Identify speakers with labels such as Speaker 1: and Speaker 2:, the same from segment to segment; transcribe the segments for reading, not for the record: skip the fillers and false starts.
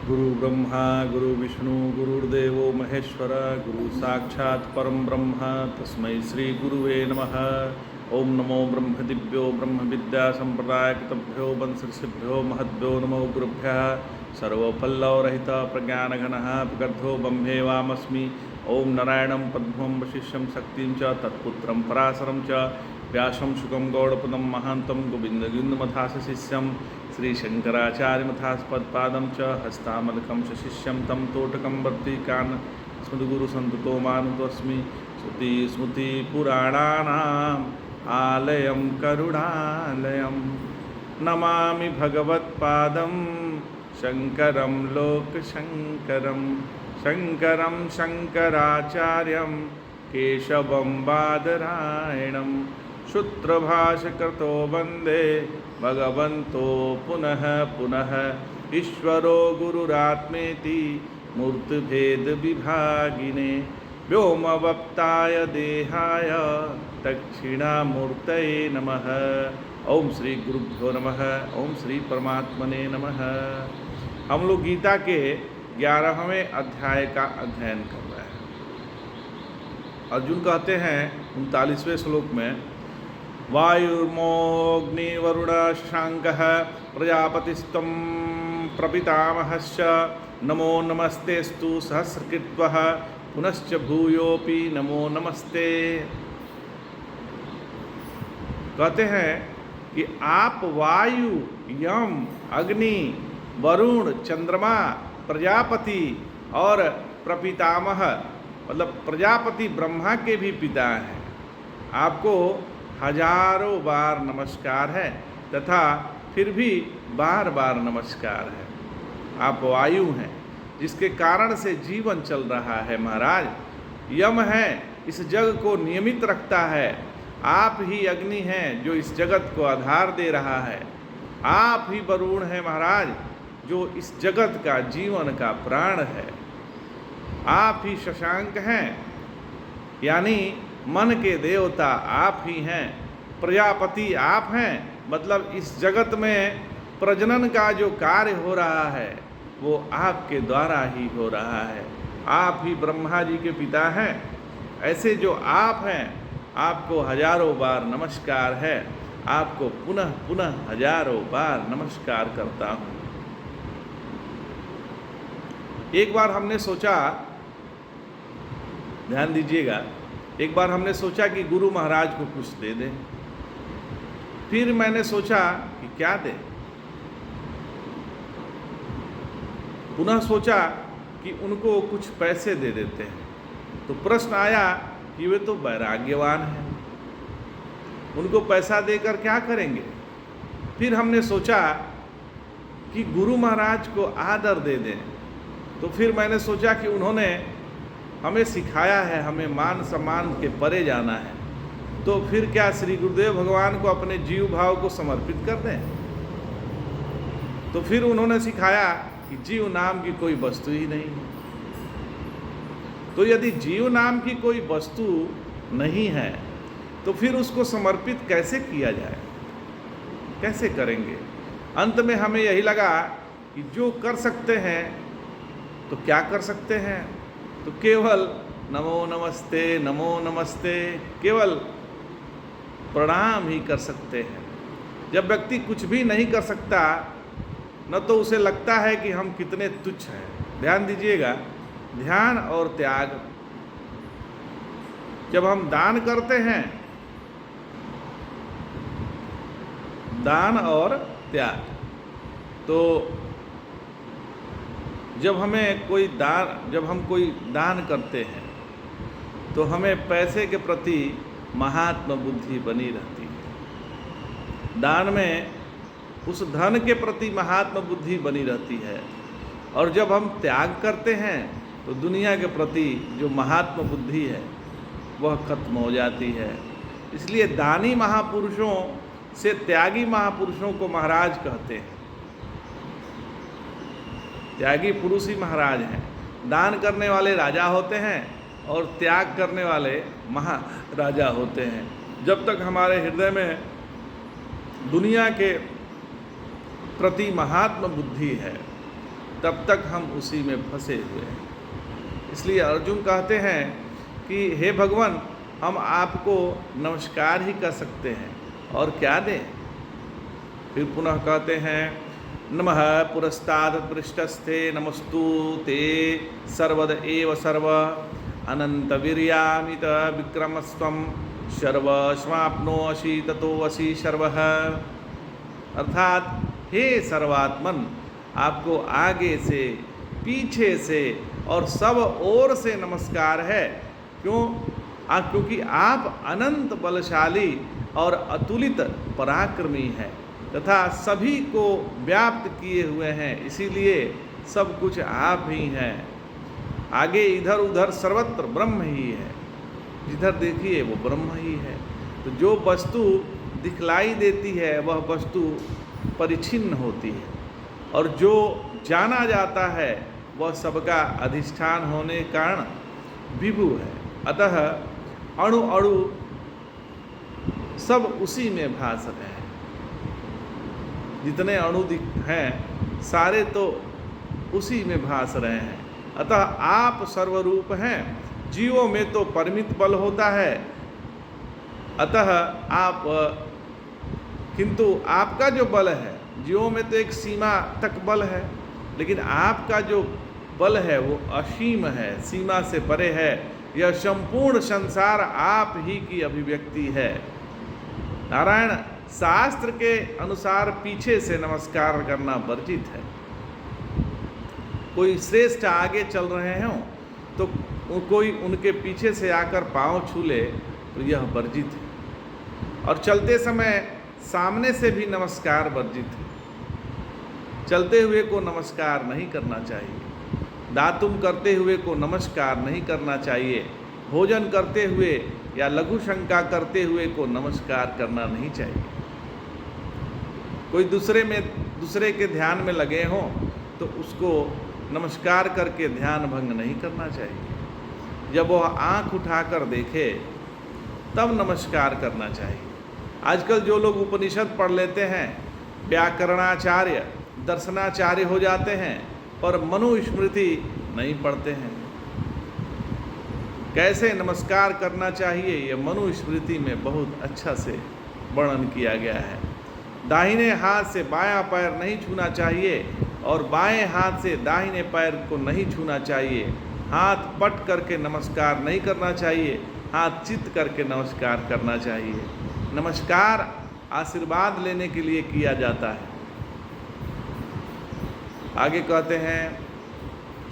Speaker 1: गुरु ब्रह्मा गुरु विष्णु गुरुर्देवो महेश्वर गुरु साक्षात् परम ब्रह्म तस्मै श्री गुरुवे नमः। ओम नमो ब्रह्म दिव्यो ब्रह्म विद्या संप्रदायकृतभ्यो वंशऋषिभ्यो महद्भ्यो नमो गुरुभ्यः। सर्वफल्लवरहित प्रज्ञानघनः विगर्धो ब्रह्मे वामस्मि। ओम नारायणं पद्मं वशिष्ठं शक्तिं च तत्पुत्रं पराशरं च व्यासं शुकं गौड़पदं महान्तं गोविन्दगिन्दमथास शिष्यं श्रीशंकराचार्यमथास्पदपादं च हस्तामलकं च शिष्यं तं तोटकं वर्तिकान् स्मृतिगुरुसन्ततो मानुतोऽस्मि। श्रुतिस्मृतिपुराणानाम् आलयं करुणालयं नमामि भगवत्पादं शङ्करं लोकशङ्करं शङ्करं शङ्कराचार्यं केशवं बादरायणं सूत्रभाष्यकृतो वन्दे भगवन्तो पुनः पुनः। ईश्वरो गुरुरात्मेति मूर्तिभेदविभागिने व्योमवप्ताय देहाय दक्षिणामूर्तये नमः। ओम श्री गुरुभ्यो नमः। ओम श्री परमात्मने नमः। हम लोग गीता के 11वें अध्याय का अध्ययन कर रहे हैं। अर्जुन कहते हैं 39वें श्लोक में वायुर्मोऽग्निवरुण शशाङ्कः प्रजापतिस्त्वं प्रपितामहश्च नमो नमस्तेस्तु सहस्रकृत्वः पुनश्च भूयोऽपि नमो नमस्ते। कहते हैं कि आप वायु यम अग्नि वरुण चंद्रमा प्रजापति और प्रपितामह मतलब प्रजापति ब्रह्मा के भी पिता हैं। आपको हजारों बार नमस्कार है तथा फिर भी बार बार नमस्कार है। आप वायु हैं जिसके कारण से जीवन चल रहा है महाराज। यम है इस जग को नियमित रखता है। आप ही अग्नि हैं जो इस जगत को आधार दे रहा है। आप ही वरुण हैं महाराज जो इस जगत का जीवन का प्राण है। आप ही शशांक हैं यानी मन के देवता आप ही हैं। प्रजापति आप हैं मतलब इस जगत में प्रजनन का जो कार्य हो रहा है वो आपके द्वारा ही हो रहा है। आप ही ब्रह्मा जी के पिता हैं। ऐसे जो आप हैं आपको हजारों बार नमस्कार है। आपको पुनः पुनः हजारों बार नमस्कार करता हूँ। एक बार हमने सोचा, ध्यान दीजिएगा, एक बार हमने सोचा कि गुरु महाराज को कुछ दे दें। फिर मैंने सोचा कि क्या दें। पुनः सोचा कि उनको कुछ पैसे दे देते हैं। तो प्रश्न आया कि वे तो वैराग्यवान हैं, उनको पैसा देकर क्या करेंगे। फिर हमने सोचा कि गुरु महाराज को आदर दे दें। तो फिर मैंने सोचा कि उन्होंने हमें सिखाया है, हमें मान सम्मान के परे जाना है। तो फिर क्या श्री गुरुदेव भगवान को अपने जीव भाव को समर्पित कर दें। तो फिर उन्होंने सिखाया कि जीव नाम की कोई वस्तु ही नहीं है। तो यदि जीव नाम की कोई वस्तु नहीं है तो फिर उसको समर्पित कैसे किया जाए, कैसे करेंगे। अंत में हमें यही लगा कि जो कर सकते हैं तो क्या कर सकते हैं, तो केवल नमो नमस्ते केवल प्रणाम ही कर सकते हैं। जब व्यक्ति कुछ भी नहीं कर सकता न तो उसे लगता है कि हम कितने तुच्छ हैं। ध्यान दीजिएगा, ध्यान और त्याग। जब हम दान करते हैं, दान और त्याग, तो जब हम कोई दान करते हैं तो हमें पैसे के प्रति महात्म बुद्धि बनी रहती है। दान में उस धन के प्रति महात्म बुद्धि बनी रहती है। और जब हम त्याग करते हैं तो दुनिया के प्रति जो महात्म बुद्धि है वह खत्म हो जाती है। इसलिए दानी महापुरुषों से त्यागी महापुरुषों को महाराज कहते हैं। त्यागी पुरुष ही महाराज हैं। दान करने वाले राजा होते हैं और त्याग करने वाले महाराजा होते हैं। जब तक हमारे हृदय में दुनिया के प्रति महात्म बुद्धि है तब तक हम उसी में फंसे हुए हैं। इसलिए अर्जुन कहते हैं कि हे भगवान, हम आपको नमस्कार ही कर सकते हैं और क्या दें। फिर पुनः कहते हैं नमः पुरस्ताद पृष्ठस्थे नमस्तु ते सर्वद एव सर्व अनंत वीर्यामित विक्रमस्त्वं सर्वस्वाप्नोऽसि ततोऽसि सर्वः। अर्थात हे सर्वात्मन, आपको आगे से, पीछे से और सब ओर से नमस्कार है। क्योंकि आप अनंत बलशाली और अतुलित पराक्रमी हैं तथा सभी को व्याप्त किए हुए हैं, इसीलिए सब कुछ आप ही हैं। आगे इधर उधर सर्वत्र ब्रह्म ही है, जिधर देखिए वो ब्रह्म ही है। तो जो वस्तु दिखलाई देती है वह वस्तु परिच्छिन्न होती है, और जो जाना जाता है वह सबका अधिष्ठान होने के कारण विभु है। अतः अणु अणु सब उसी में भास रहे हैं। जितने अणु हैं सारे तो उसी में भास रहे हैं। अतः आप सर्वरूप हैं। जीवों में तो परिमित बल होता है, अतः आप, किंतु आपका जो बल है, जीवों में तो एक सीमा तक बल है, लेकिन आपका जो बल है वो असीम है, सीमा से परे है। यह संपूर्ण संसार आप ही की अभिव्यक्ति है। नारायण शास्त्र के अनुसार पीछे से नमस्कार करना वर्जित है। कोई श्रेष्ठ आगे चल रहे हों तो कोई उनके पीछे से आकर पांव छू ले तो यह वर्जित है। और चलते समय सामने से भी नमस्कार वर्जित है। चलते हुए को नमस्कार नहीं करना चाहिए, दातुम करते हुए को नमस्कार नहीं करना चाहिए, भोजन करते हुए या लघु शंका करते हुए को नमस्कार करना नहीं चाहिए। कोई दूसरे के ध्यान में लगे हों तो उसको नमस्कार करके ध्यान भंग नहीं करना चाहिए। जब वह आंख उठाकर देखे तब नमस्कार करना चाहिए। आजकल जो लोग उपनिषद पढ़ लेते हैं, व्याकरणाचार्य, दर्शनाचार्य हो जाते हैं, पर मनुस्मृति नहीं पढ़ते हैं। कैसे नमस्कार करना चाहिए यह मनुस्मृति में बहुत अच्छा से वर्णन किया गया है। दाहिने हाथ से बायां पैर नहीं छूना चाहिए और बाएं हाथ से दाहिने पैर को नहीं छूना चाहिए। हाथ पट करके नमस्कार नहीं करना चाहिए, हाथ चित करके नमस्कार करना चाहिए। नमस्कार आशीर्वाद लेने के लिए किया जाता है। आगे कहते हैं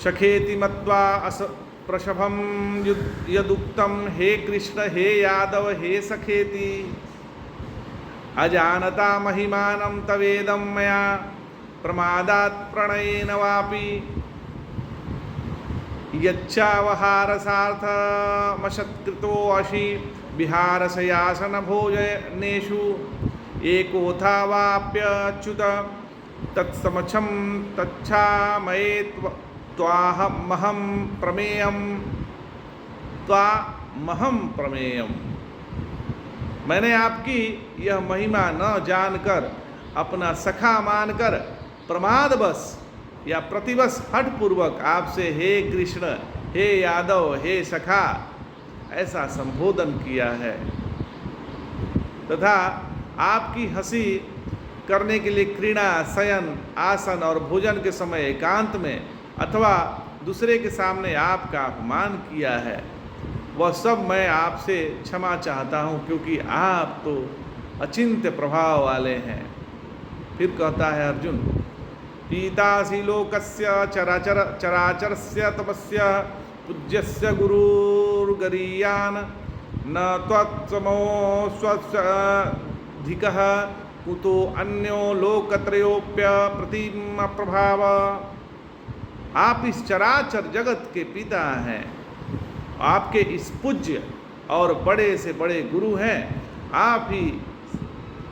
Speaker 1: सखेति मत्वा अस प्रशभम यदुक्तम हे कृष्ण हे यादव हे सखेति अजानता महिमानं तवेदं मया प्रमादात् प्रणयेन वापि यच्चावहारसार्थमशत्कृतोऽसि विहारशयासनभोजनेषु एकोऽथा वाप्यच्युत तत्समक्षं तच्छामये त्वामहं प्रमेयम्। मैंने आपकी यह महिमा न जानकर अपना सखा मानकर प्रमादवश या प्रतिवश हठपूर्वक आपसे हे कृष्ण हे यादव हे सखा ऐसा संबोधन किया है, तथा आपकी हंसी करने के लिए क्रीड़ा, शयन, आसन और भोजन के समय एकांत में अथवा दूसरे के सामने आपका अपमान किया है, वह सब मैं आपसे क्षमा चाहता हूँ, क्योंकि आप तो अचिंत्य प्रभाव वाले हैं। फिर कहता है अर्जुन पीतासी लोकस्य चराचरस्य तपस्य पूज्यस्य गुरुर्गरीयान् न त्वत्समोऽस्वधिकः कुतो अन्यो लोकत्रयोप्य प्रतिम प्रभाव। आप इस चराचर जगत के पिता हैं, आपके इस पूज्य और बड़े से बड़े गुरु हैं, आप ही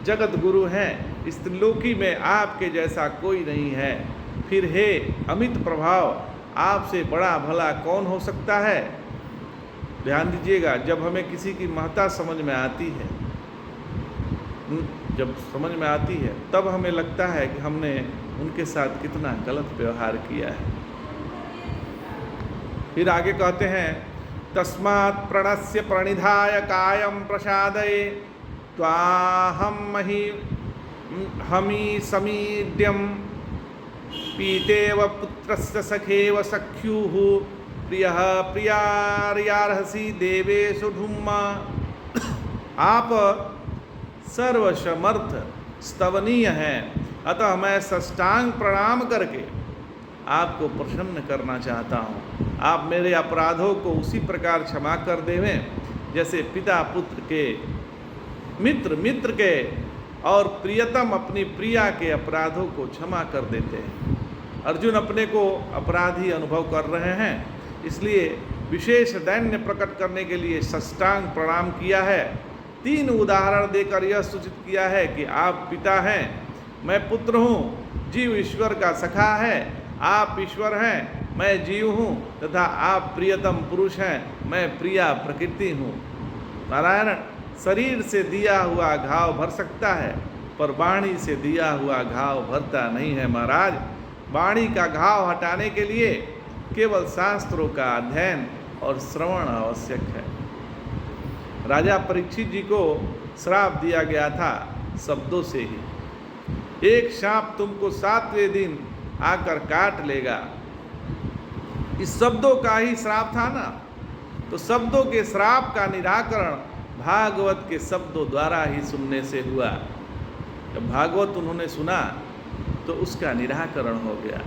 Speaker 1: जगत गुरु हैं। इस त्रिलोकी में आपके जैसा कोई नहीं है। फिर हे अमित प्रभाव, आपसे बड़ा भला कौन हो सकता है। ध्यान दीजिएगा, जब हमें किसी की महत्ता समझ में आती है, जब समझ में आती है तब हमें लगता है कि हमने उनके साथ कितना गलत व्यवहार किया है। फिर आगे कहते हैं, तस्मात् प्रणस्य प्रणिधाय कायं प्रसादये त्वाहं हमी समीड्यं पीतेव पुत्रस्य सखेव सख्युः प्रियः प्रियार्यार्हसि देवेषु ढुम्मा। आप सर्वसमर्थ स्तवनीय हैं, अतः मैं साष्टांग प्रणाम करके आपको प्रसन्न करना चाहता हूँ। आप मेरे अपराधों को उसी प्रकार क्षमा कर देवें जैसे पिता पुत्र के, मित्र मित्र के और प्रियतम अपनी प्रिया के अपराधों को क्षमा कर देते हैं। अर्जुन अपने को अपराधी अनुभव कर रहे हैं, इसलिए विशेष दैन्य प्रकट करने के लिए साष्टांग प्रणाम किया है। 3 उदाहरण देकर यह सूचित किया है कि आप पिता हैं, मैं पुत्र हूँ, जीव ईश्वर का सखा है, आप ईश्वर हैं, मैं जीव हूँ, तथा आप प्रियतम पुरुष हैं, मैं प्रिया प्रकृति हूँ। नारायण, शरीर से दिया हुआ घाव भर सकता है, पर वाणी से दिया हुआ घाव भरता नहीं है महाराज। वाणी का घाव हटाने के लिए केवल शास्त्रों का अध्ययन और श्रवण आवश्यक है। राजा परीक्षित जी को श्राप दिया गया था शब्दों से ही। एक सांप तुमको 7वें दिन आकर काट लेगा, इस शब्दों का ही श्राप था ना। तो शब्दों के श्राप का निराकरण भागवत के शब्दों द्वारा ही सुनने से हुआ। जब भागवत उन्होंने सुना तो उसका निराकरण हो गया।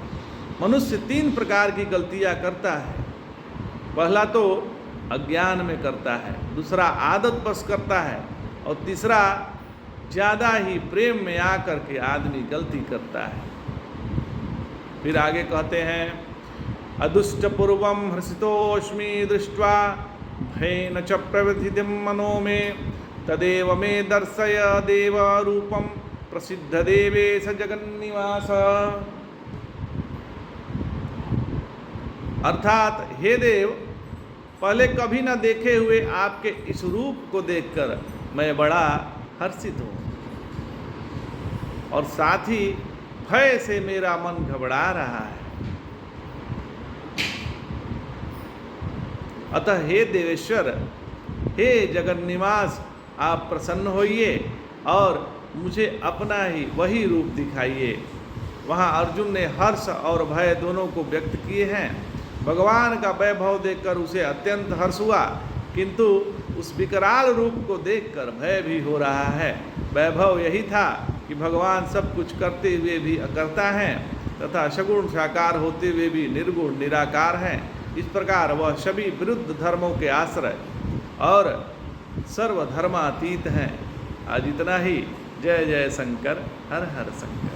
Speaker 1: मनुष्य 3 प्रकार की गलतियां करता है। पहला तो अज्ञान में करता है, दूसरा आदत बस करता है, और तीसरा ज़्यादा ही प्रेम में आकर के आदमी गलती करता है। फिर आगे कहते हैं, अदुष्ट पूर्वम हर्षितोऽस्मि दृष्ट्वा भयेन च प्रवृद्धिं मनो मे तदेव मे दर्शय देव रूपम प्रसिद्ध देवेश जगन्निवास। अर्थात हे देव, पहले कभी न देखे हुए आपके इस रूप को देखकर मैं बड़ा हर्षित हूँ, और साथ ही भय से मेरा मन घबरा रहा है। अतः हे देवेश्वर, हे जगन्निवास, आप प्रसन्न होइए और मुझे अपना ही वही रूप दिखाइए। वहाँ अर्जुन ने हर्ष और भय दोनों को व्यक्त किए हैं। भगवान का वैभव देखकर उसे अत्यंत हर्ष हुआ, किंतु उस विकराल रूप को देखकर भय भी हो रहा है। वैभव यही था कि भगवान सब कुछ करते हुए भी अकर्ता हैं तथा सगुण साकार होते हुए भी निर्गुण निराकार हैं। इस प्रकार वह सभी विरुद्ध धर्मों के आश्रय और सर्वधर्मातीत हैं। आज इतना ही। जय जय शंकर, हर हर शंकर।